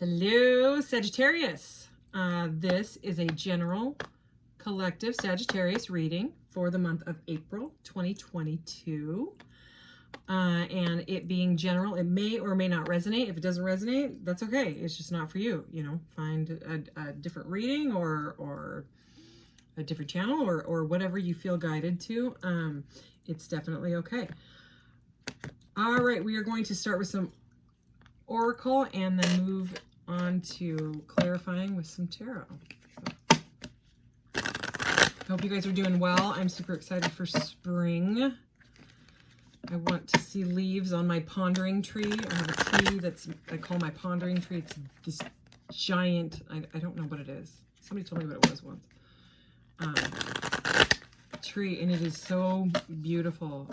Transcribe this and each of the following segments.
Hello, Sagittarius. This is a general collective Sagittarius reading for the month of April 2022. And it being general, it may or may not resonate. If it doesn't resonate, that's okay. It's just not for you. You know, find a different reading or a different channel or whatever you feel guided to. It's definitely okay. All right, we are going to start with some oracle and then move on to clarifying with some tarot. Hope you guys are doing well. I'm super excited for spring. I want to see leaves on my pondering tree. I have a tree I call my pondering tree. It's this giant, I don't know what it is. Somebody told me what it was once. Tree, and it is so beautiful.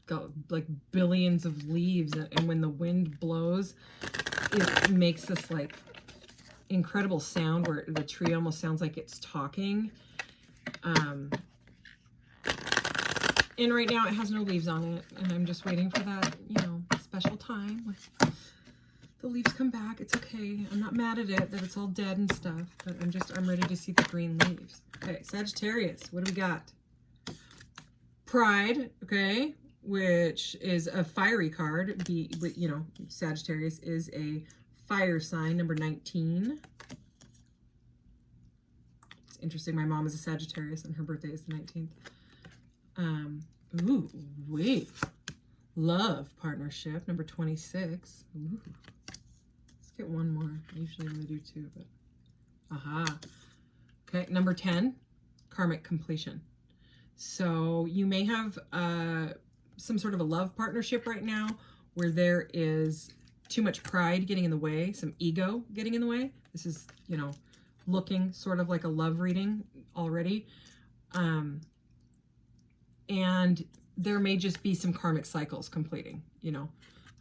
Got like billions of leaves, and when the wind blows, it makes this like incredible sound where the tree almost sounds like it's talking. And right now it has no leaves on it, and I'm just waiting for that, you know, special time when the leaves come back. It's okay. I'm not mad at it that it's all dead and stuff, but I'm ready to see the green leaves. Okay, Sagittarius, what do we got? Pride, okay, which is a fiery card. You know, Sagittarius is a fire sign, number 19. It's interesting. My mom is a Sagittarius, and her birthday is the 19th. Ooh, wait. Love partnership, number 26. Ooh. Let's get one more. Usually I only do two, but aha. Okay, number 10, karmic completion. So you may have some sort of a love partnership right now where there is too much pride getting in the way, some ego getting in the way. This is, you know, looking sort of like a love reading already. And there may just be some karmic cycles completing, you know.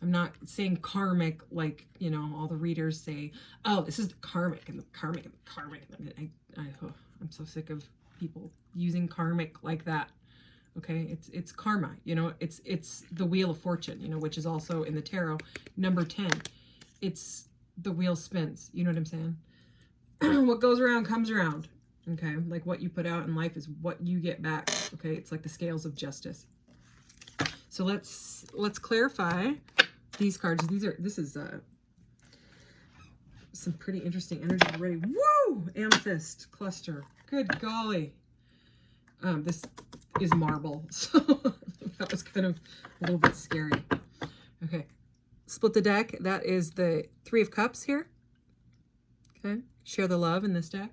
I'm not saying karmic like, you know, all the readers say, oh, this is the karmic and the karmic and the karmic. I'm so sick of people using karmic like that. Okay, it's karma, you know, it's the wheel of fortune, you know, which is also in the tarot, number 10. It's the wheel spins, you know what I'm saying? What goes around comes around. Okay, like what you put out in life is what you get back. Okay, it's like the scales of justice. So let's clarify these cards. This is some pretty interesting energy already. Woo! Amethyst cluster. Good golly. This is marble, so that was kind of a little bit scary. Okay, split the deck. That is the Three of Cups here. Okay, share the love in this deck.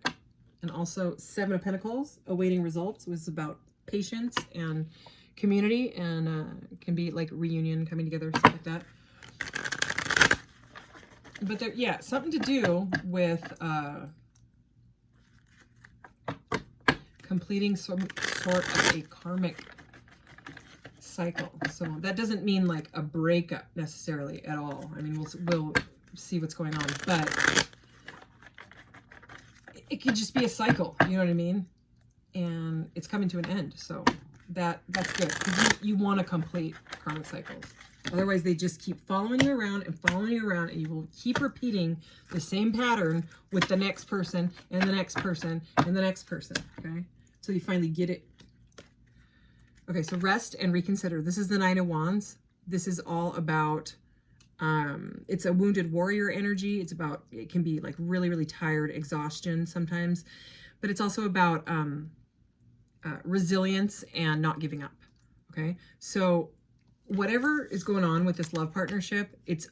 And also Seven of Pentacles, awaiting results, was about patience and community, and it can be like reunion, coming together, stuff like that. But there, yeah, something to do with completing some sort of a karmic cycle. So that doesn't mean like a breakup necessarily at all. I mean, we'll see what's going on, but it could just be a cycle, you know what I mean? And it's coming to an end. So that's good, because you want to complete karmic cycles. Otherwise, they just keep following you around, and you will keep repeating the same pattern with the next person, and the next person, and the next person, okay? So you finally get it. Okay, so rest and reconsider. This is the Nine of Wands. This is all about, it's a wounded warrior energy. It's about, it can be like really, really tired, exhaustion sometimes, but it's also about resilience and not giving up, okay? So whatever is going on with this love partnership, it's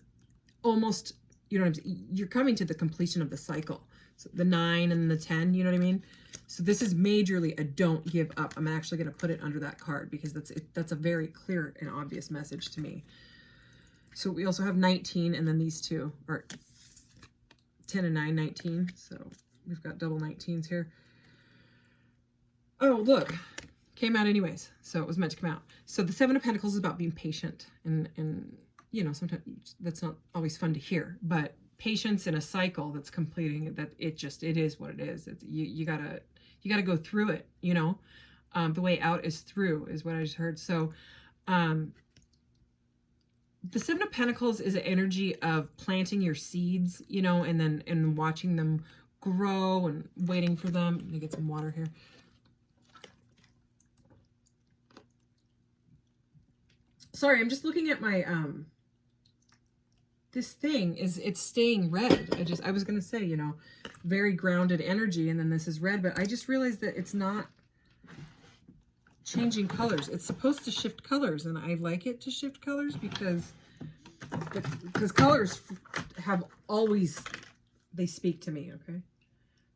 almost, you know what I'm saying, you're coming to the completion of the cycle. So the 9 and the 10, you know what I mean? So this is majorly a don't give up. I'm actually going to put it under that card because that's a very clear and obvious message to me. So we also have 19, and then these two are 10 and 9, 19. So we've got double 19s here. Oh, look, came out anyways. So it was meant to come out. So the Seven of Pentacles is about being patient, and you know, sometimes that's not always fun to hear, but patience in a cycle that's completing, that it is what it is. It's, you gotta go through it, you know. The way out is through, is what I just heard. So the Seven of Pentacles is an energy of planting your seeds, you know, and watching them grow and waiting for them. Let me get some water here. Sorry, I'm just looking at my this thing it's staying red. I was gonna say, you know, very grounded energy, and then this is red, but I just realized that it's not changing colors. It's supposed to shift colors, and I like it to shift colors because colors have always, they speak to me. Okay,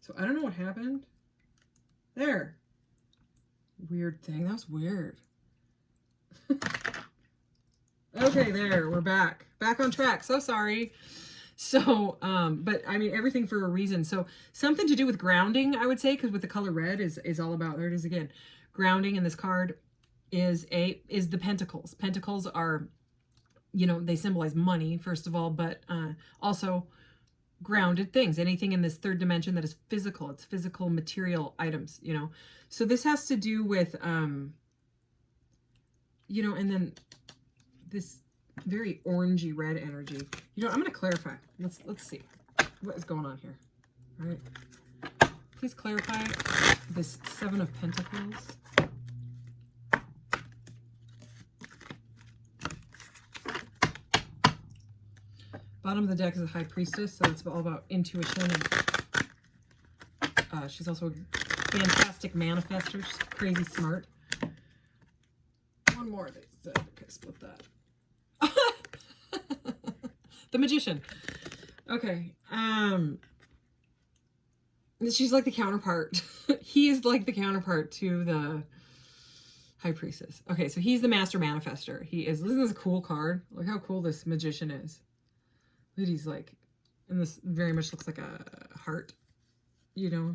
so I don't know what happened there. Weird thing. That was weird. Okay, there, we're back on track. So sorry. So but I mean, everything for a reason. So something to do with grounding, I would say, because with the color red is all about, there it is again, grounding. And this card is the Pentacles. Pentacles are, you know, they symbolize money, first of all, but also grounded things, anything in this third dimension that is physical. It's physical material items, you know. So this has to do with you know, and then this very orangey red energy. You know, I'm going to clarify. Let's see what is going on here. All right. Please clarify this Seven of Pentacles. Bottom of the deck is a High Priestess, so it's all about intuition. And she's also a fantastic manifester. She's crazy smart. One more. They said, okay, split that. The Magician. Okay. She's like the counterpart. He is like the counterpart to the High Priestess. Okay, so he's the Master Manifester. He is. Isn't this a cool card? Look how cool this Magician is. Look, he's like, and this very much looks like a heart, you know.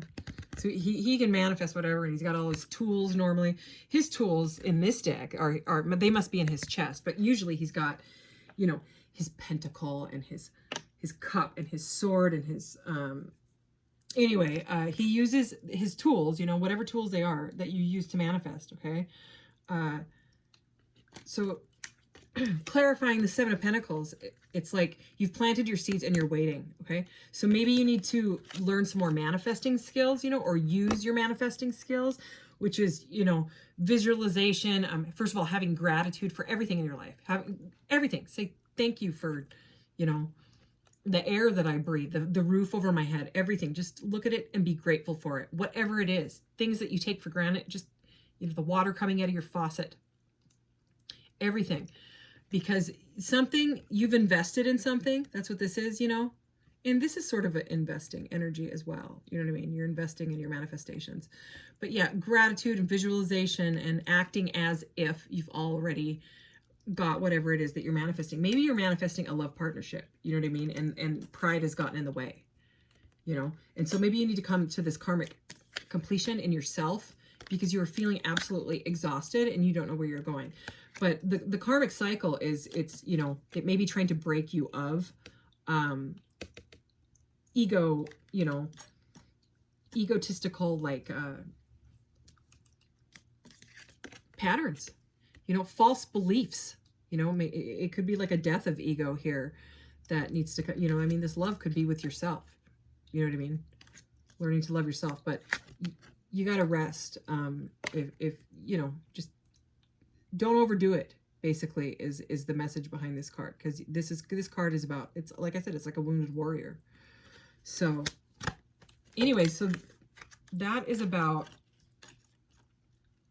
So he can manifest whatever, and he's got all his tools normally. His tools in this deck are they must be in his chest, but usually he's got, you know, his pentacle and his cup and his sword and his anyway, he uses his tools, you know, whatever tools they are that you use to manifest, okay? So clarifying the Seven of Pentacles, it's like you've planted your seeds and you're waiting, okay? So maybe you need to learn some more manifesting skills, you know, or use your manifesting skills, which is, you know, visualization. First of all, having gratitude for everything in your life. Having everything. Say thank you for, you know, the air that I breathe, the roof over my head, everything. Just look at it and be grateful for it. Whatever it is, things that you take for granted, just, you know, the water coming out of your faucet, everything. Because something, you've invested in something, that's what this is, you know. And this is sort of an investing energy as well. You know what I mean? You're investing in your manifestations. But yeah, gratitude and visualization and acting as if you've already got whatever it is that you're manifesting. Maybe you're manifesting a love partnership, you know what I mean? And pride has gotten in the way, you know? And so maybe you need to come to this karmic completion in yourself because you're feeling absolutely exhausted and you don't know where you're going. But the karmic cycle is, it's, you know, it may be trying to break you of ego, you know, egotistical, like, patterns, you know, false beliefs, you know, it could be like a death of ego here that needs to, you know, I mean, this love could be with yourself, you know what I mean? Learning to love yourself, but you got to rest. If, you know, just don't overdo it, basically, is the message behind this card. Because this card is about, it's like I said, it's like a wounded warrior. So anyway, so that is about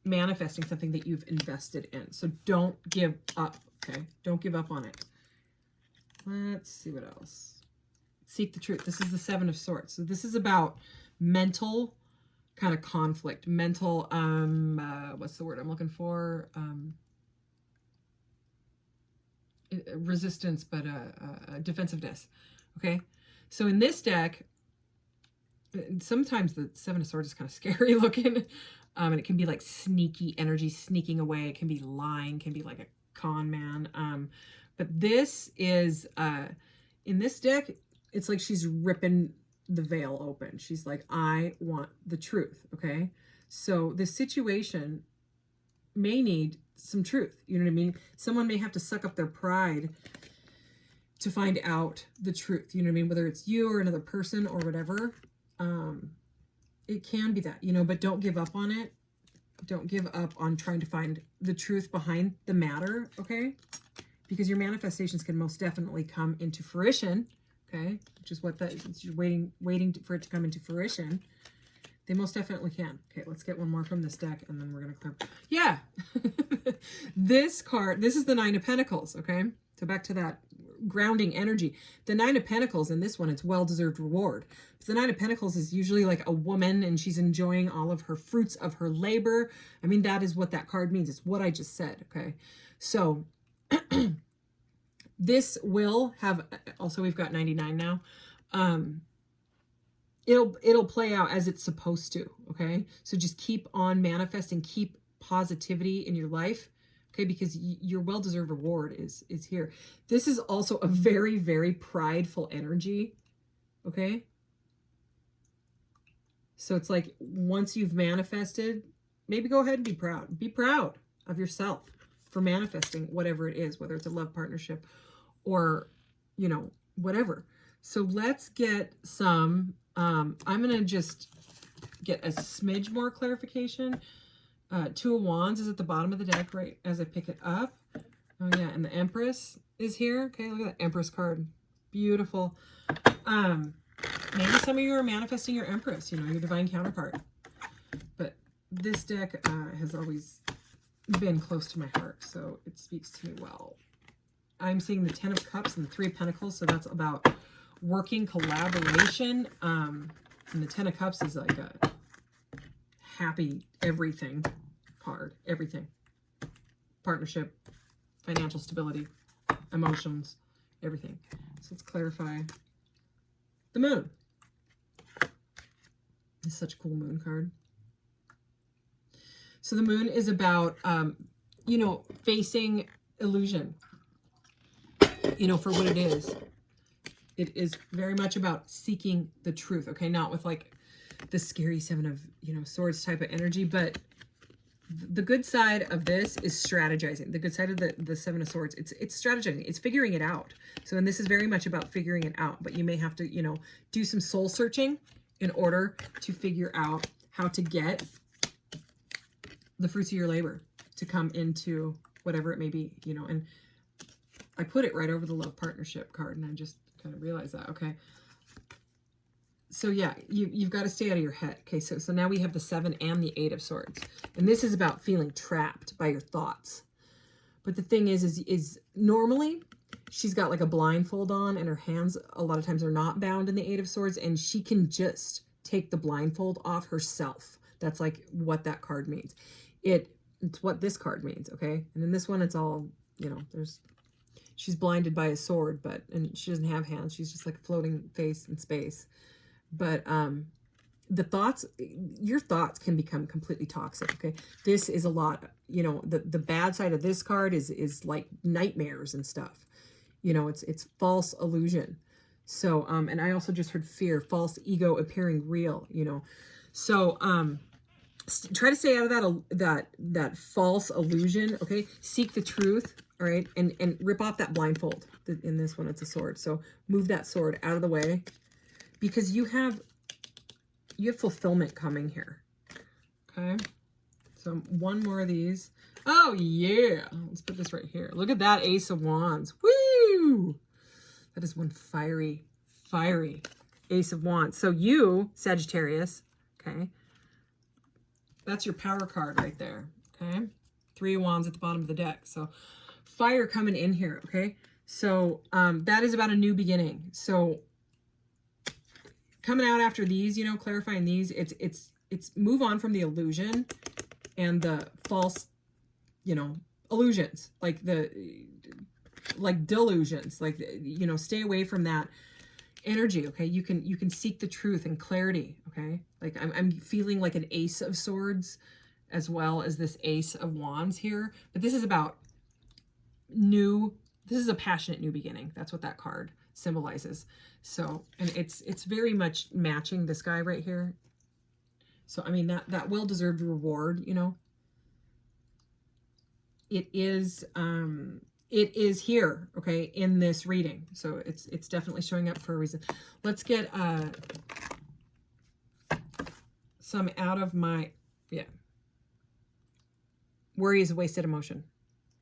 manifesting something that you've invested in. So don't give up, okay? Don't give up on it. Let's see what else. Seek the truth. This is the Seven of Swords. So this is about mental kind of conflict, mental, what's the word I'm looking for? Resistance, but defensiveness, okay? So in this deck, sometimes the Seven of Swords is kind of scary looking, and it can be like sneaky energy sneaking away. It can be lying, can be like a con man. But this is, in this deck, it's like she's ripping the veil open. She's like, I want the truth, okay? So this situation may need some truth. You know what I mean? Someone may have to suck up their pride to find out the truth. You know what I mean? Whether it's you or another person or whatever. It can be that, you know, but don't give up on it. Don't give up on trying to find the truth behind the matter, okay? Because your manifestations can most definitely come into fruition, okay? Which is what that is. You're waiting for it to come into fruition. They most definitely can. Okay, let's get one more from this deck, and then we're going to clear. Yeah. This card, this is the Nine of Pentacles, okay? So back to that grounding energy. The Nine of Pentacles in this one, it's well-deserved reward. The Nine of Pentacles is usually like a woman, and she's enjoying all of her fruits of her labor. I mean, that is what that card means. It's what I just said, okay? So this will have, also we've got 99 now. It'll play out as it's supposed to, okay? So just keep on manifesting, keep positivity in your life, okay? Because your well-deserved reward is here. This is also a very, very prideful energy, okay? So it's like, once you've manifested, maybe go ahead and be proud. Be proud of yourself for manifesting whatever it is, whether it's a love partnership or, you know, whatever. So let's get some, I'm going to just get a smidge more clarification. Two of Wands is at the bottom of the deck right as I pick it up. Oh yeah, and the Empress is here. Okay, look at that Empress card. Beautiful. Maybe some of you are manifesting your Empress, you know, your divine counterpart. But this deck has always been close to my heart, so it speaks to me well. I'm seeing the Ten of Cups and the Three of Pentacles, so that's about working, collaboration. And the Ten of Cups is like a happy everything card. Everything. Partnership, financial stability, emotions, everything. So let's clarify the Moon. It's such a cool Moon card. So the Moon is about, you know, facing illusion, you know, for what it is. It is very much about seeking the truth, okay? Not with like the scary Seven of, you know, Swords type of energy, but the good side of this is strategizing. The good side of the Seven of Swords, it's strategizing. It's figuring it out. So, and this is very much about figuring it out, but you may have to, you know, do some soul searching in order to figure out how to get the fruits of your labor to come into whatever it may be, you know. And I put it right over the love partnership card, and I just kind of realized that, okay. So yeah, you've got to stay out of your head. Okay, so now we have the Seven and the Eight of Swords. And this is about feeling trapped by your thoughts. But the thing is normally she's got like a blindfold on, and her hands a lot of times are not bound in the Eight of Swords, and she can just take the blindfold off herself. That's like what that card means. It's what this card means, okay? And in this one, it's all, you know, she's blinded by a sword, and she doesn't have hands. She's just like a floating face in space. But the thoughts, your thoughts can become completely toxic, okay? This is a lot, you know, the bad side of this card is like nightmares and stuff. You know, it's false illusion. So, and I also just heard fear, false ego appearing real, you know. So, try to stay out of that false illusion, okay? Seek the truth, all right? And rip off that blindfold. In this one, it's a sword. So move that sword out of the way, because you have fulfillment coming here, okay? So one more of these. Oh, yeah. Let's put this right here. Look at that Ace of Wands. Woo! That is one fiery Ace of Wands. So you, Sagittarius, okay? That's your power card right there, okay? Three of Wands at the bottom of the deck. So fire coming in here, okay? So that is about a new beginning. So coming out after these, you know, clarifying these, it's move on from the illusion and the false, you know, illusions, like delusions, like, you know, stay away from that energy, okay? You can seek the truth and clarity, okay? Like I'm feeling like an Ace of Swords as well as this Ace of Wands here, but this is about this is a passionate new beginning. That's what that card symbolizes. So, and it's very much matching this guy right here. So, I mean, that well-deserved reward, you know, it is here, okay, in this reading. So it's definitely showing up for a reason. Let's get some out of my, yeah. Worry is a wasted emotion.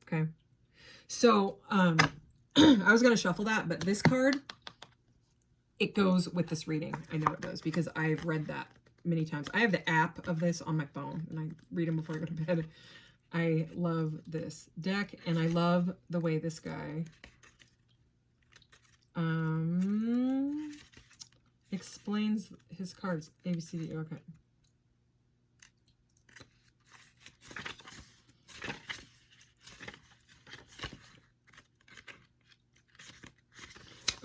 Okay. So I was going to shuffle that, but this card, it goes with this reading. I know it does because I've read that many times. I have the app of this on my phone and I read them before I go to bed. I love this deck and I love the way this guy explains his cards. A, B, C, D, okay.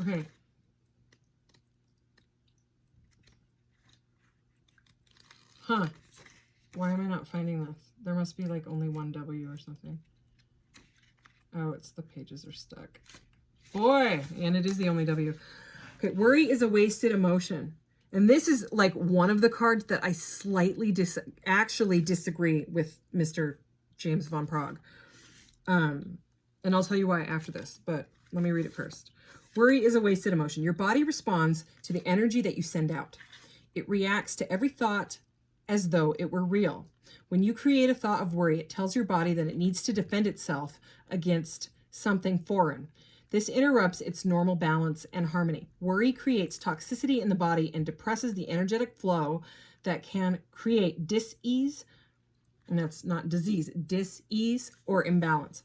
Okay. Huh. Why am I not finding this? There must be like only one W or something. Oh, it's the pages are stuck. Boy, and it is the only W. Okay, worry is a wasted emotion. And this is like one of the cards that I slightly actually disagree with Mr. James Van Praagh. And I'll tell you why after this, but let me read it first. Worry is a wasted emotion. Your body responds to the energy that you send out. It reacts to every thought as though it were real. When you create a thought of worry, it tells your body that it needs to defend itself against something foreign. This interrupts its normal balance and harmony. Worry creates toxicity in the body and depresses the energetic flow that can create dis-ease, and that's not disease, dis-ease or imbalance.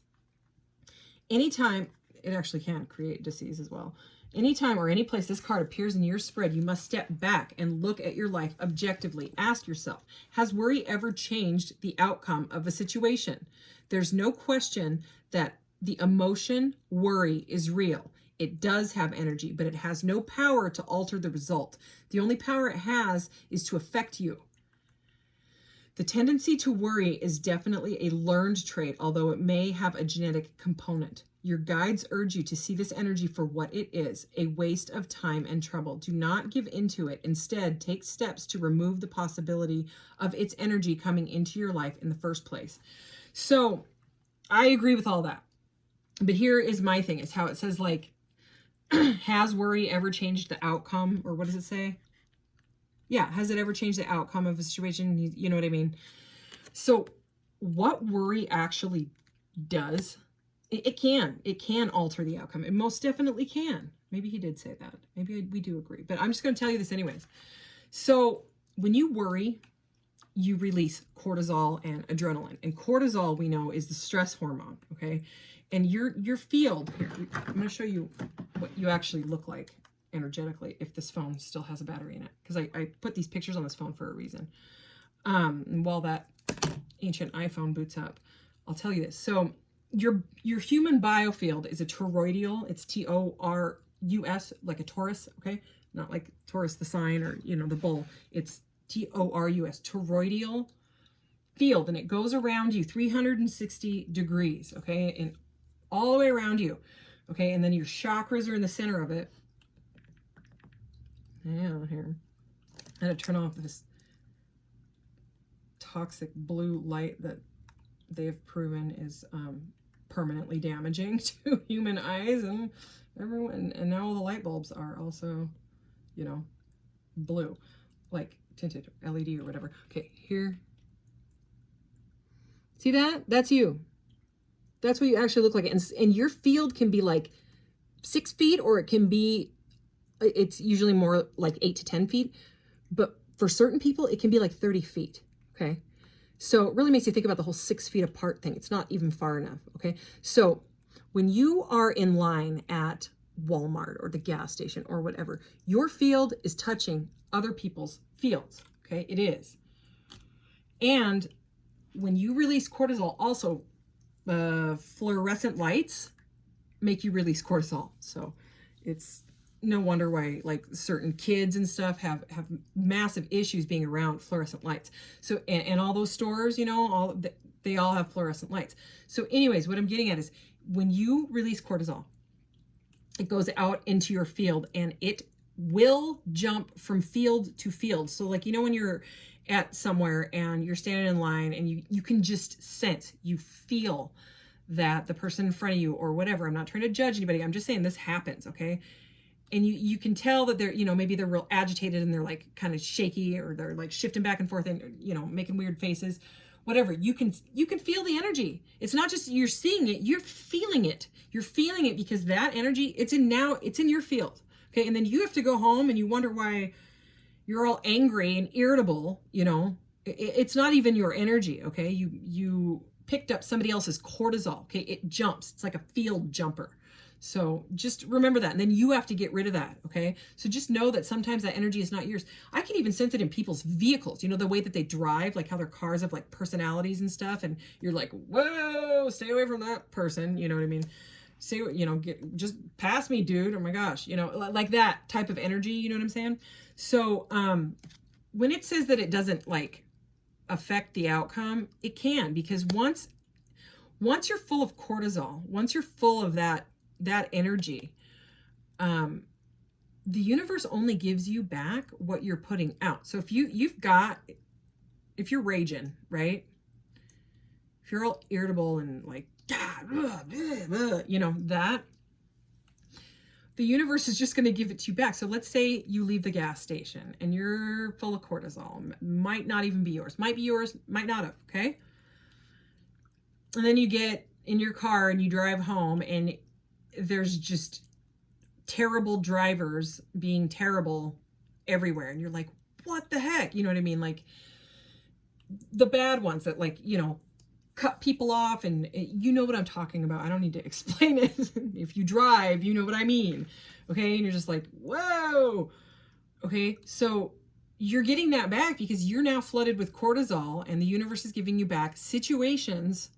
Anytime, it actually can create disease as well. Anytime or any place this card appears in your spread, you must step back and look at your life objectively. Ask yourself, has worry ever changed the outcome of a situation? There's no question that the emotion worry is real. It does have energy, but it has no power to alter the result. The only power it has is to affect you. The tendency to worry is definitely a learned trait, although it may have a genetic component. Your guides urge you to see this energy for what it is, a waste of time and trouble. Do not give into it. Instead, take steps to remove the possibility of its energy coming into your life in the first place. So I agree with all that. But here is my thing, is how it says, like, has worry ever changed the outcome? Or what does it say? Yeah, has it ever changed the outcome of a situation? You know what I mean? So what worry actually does, it can alter the outcome. It most definitely can. Maybe he did say that. Maybe we do agree. But I'm just going to tell you this anyways. So when you worry, you release cortisol and adrenaline. And cortisol, we know, is the stress hormone, okay? And your field, here, I'm going to show you what you actually look like energetically if this phone still has a battery in it. Because I put these pictures on this phone for a reason. And while that ancient iPhone boots up, I'll tell you this. So your human biofield is a toroidal. It's T-O-R-U-S, like a Taurus, okay? Not like Taurus the sign or, you know, the bull. It's T-O-R-U-S, toroidal field. And it goes around you 360 degrees, okay? And all the way around you, okay? And then your chakras are in the center of it. Yeah, here. I had to turn off this toxic blue light that they've proven is permanently damaging to human eyes and everyone. And now all the light bulbs are also, you know, blue, like tinted LED or whatever. Okay, here. See that? That's you. That's what you actually look like. And your field can be like 6 feet, or it can be, it's usually more like 8 to 10 feet. But for certain people, it can be like 30 feet. Okay. So it really makes you think about the whole 6 feet apart thing. It's not even far enough. Okay. So when you are in line at Walmart or the gas station or whatever, your field is touching other people's fields. Okay. It is. And when you release cortisol, also fluorescent lights make you release cortisol. So it's no wonder why like certain kids and stuff have massive issues being around fluorescent lights. So, and all those stores, you know, they all have fluorescent lights. So anyways, what I'm getting at is when you release cortisol, it goes out into your field and it will jump from field to field. So like, you know, when you're at somewhere and you're standing in line and you can just sense, you feel that the person in front of you or whatever, I'm not trying to judge anybody, I'm just saying this happens, okay? And you can tell that they're, maybe they're real agitated and they're like kind of shaky, or they're like shifting back and forth and, making weird faces, whatever. You can feel the energy. It's not just you're seeing it, you're feeling it. You're feeling it because that energy, it's in your field. Okay. And then you have to go home and you wonder why you're all angry and irritable. It's not even your energy. Okay. You picked up somebody else's cortisol. Okay. It jumps. It's like a field jumper. So just remember that. And then you have to get rid of that. Okay. So just know that sometimes that energy is not yours. I can even sense it in people's vehicles, the way that they drive, like how their cars have like personalities and stuff. And you're like, whoa, stay away from that person. You know what I mean? Just pass me, dude. Oh my gosh. Like that type of energy. You know what I'm saying? So, when it says that it doesn't like affect the outcome, it can, because once you're full of cortisol, once you're full of that energy, the universe only gives you back what you're putting out. So if you're raging, right? If you're all irritable and like, that, the universe is just going to give it to you back. So let's say you leave the gas station and you're full of cortisol. Might not even be yours. Might be yours, might not have, okay? And then you get in your car and you drive home and there's just terrible drivers being terrible everywhere. And you're like, what the heck? You know what I mean? Like the bad ones that cut people off, and you know what I'm talking about. I don't need to explain it. If you drive, you know what I mean. Okay. And you're just like, whoa. Okay. So you're getting that back because you're now flooded with cortisol, and the universe is giving you back situations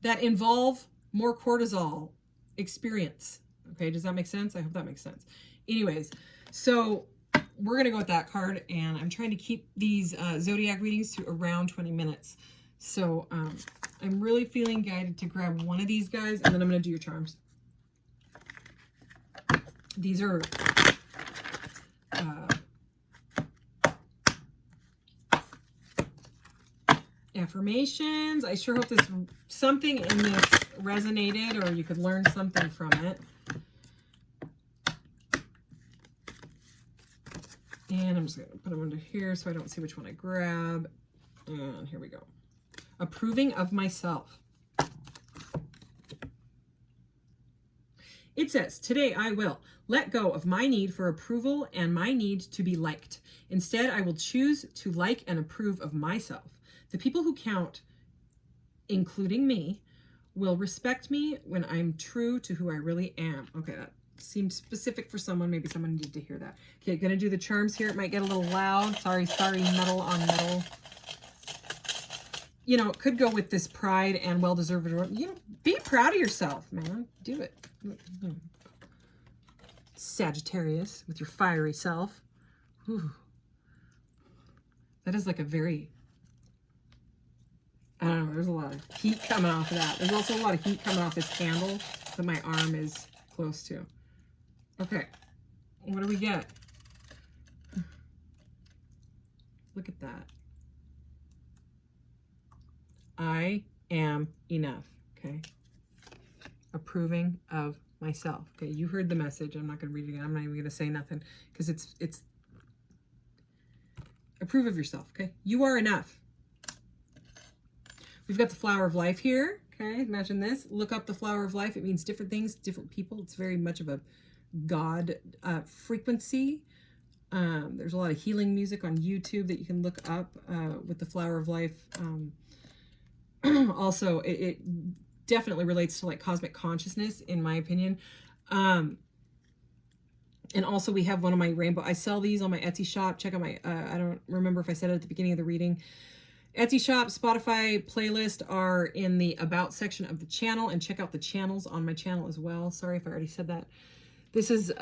that involve more cortisol experience. Okay. Does that make sense? I hope that makes sense. Anyways, so we're going to go with that card, and I'm trying to keep these zodiac readings to around 20 minutes. So I'm really feeling guided to grab one of these guys, and then I'm going to do your charms. These are affirmations. I sure hope something in this resonated, or you could learn something from it. And I'm just going to put them under here so I don't see which one I grab. And here we go. Approving of myself. It says, today I will let go of my need for approval and my need to be liked. Instead, I will choose to like and approve of myself. The people who count, including me, will respect me when I'm true to who I really am. Okay, that seems specific for someone. Maybe someone needed to hear that. Okay, gonna do the charms here. It might get a little loud. Sorry, metal on metal. It could go with this pride and well-deserved. Be proud of yourself, man. Do it. Sagittarius with your fiery self. Whew. That is like a very, I don't know, there's a lot of heat coming off of that. There's also a lot of heat coming off this candle that my arm is close to. Okay, what do we get? Look at that. I am enough, okay? Approving of myself. Okay, you heard the message. I'm not going to read it again. I'm not even going to say nothing because it's approve of yourself, okay? You are enough. We've got the flower of life here, okay? Imagine this. Look up the flower of life. It means different things, different people. It's very much of a God frequency. There's a lot of healing music on YouTube that you can look up with the flower of life. Also, it definitely relates to like cosmic consciousness, in my opinion. And also we have one of my rainbow. I sell these on my Etsy shop. Check out my, I don't remember if I said it at the beginning of the reading. Etsy shop, Spotify playlist are in the about section of the channel, and check out the channels on my channel as well. Sorry if I already said that. This is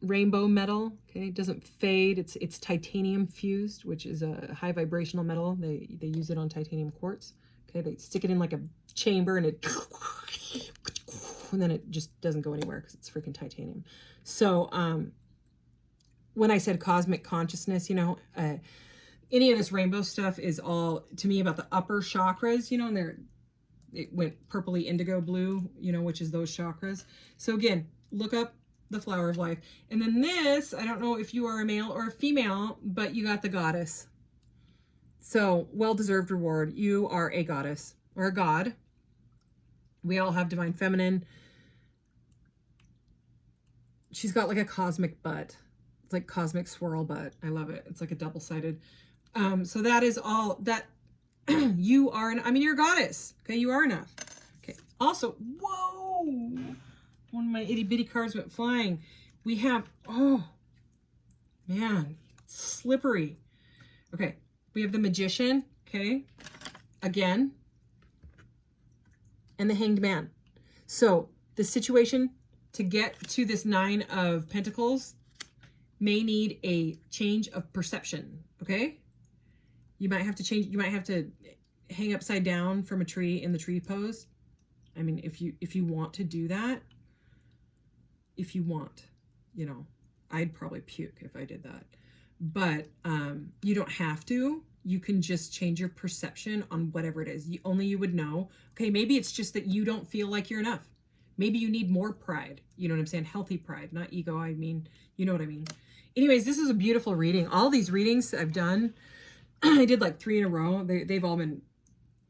rainbow metal. Okay, it doesn't fade. It's titanium fused, which is a high vibrational metal. They use it on titanium quartz. Okay, they stick it in like a chamber and then it just doesn't go anywhere because it's freaking titanium. So when I said cosmic consciousness, any of this rainbow stuff is all to me about the upper chakras, and it went purpley indigo blue, you know, which is those chakras. So again, look up the flower of life. And then this, I don't know if you are a male or a female, but you got the goddess. So well-deserved reward. You are a goddess or a god. We all have divine feminine. She's got like a cosmic butt. It's like cosmic swirl butt. I love it. It's like a double-sided. So that is all that you are. I mean, you're a goddess. Okay, you are enough. Okay. Also, whoa! One of my itty bitty cards went flying. We have, oh man, slippery. Okay, we have the Magician. Okay, again, and the Hanged Man. So the situation to get to this Nine of Pentacles may need a change of perception. Okay, you might have to change. You might have to hang upside down from a tree in the tree pose. I mean, if you want to do that, if you want, you know, I'd probably puke if I did that. But you don't have to. You can just change your perception on whatever it is. Only you would know. Okay, maybe it's just that you don't feel like you're enough. Maybe you need more pride. You know what I'm saying? Healthy pride, not ego. I mean, you know what I mean. Anyways, this is a beautiful reading. All these readings I've done, I did like 3 in a row. They've all been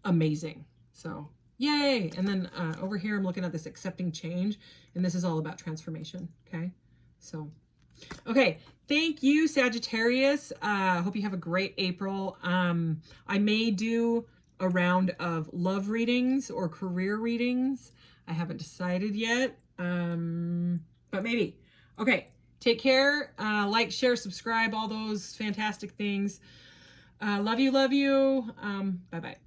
amazing. So yay. And then over here, I'm looking at this accepting change. And this is all about transformation. Okay. So, okay. Thank you, Sagittarius. Hope you have a great April. I may do a round of love readings or career readings. I haven't decided yet, but maybe. Okay, take care. Like, share, subscribe, all those fantastic things. Love you, love you. Bye-bye.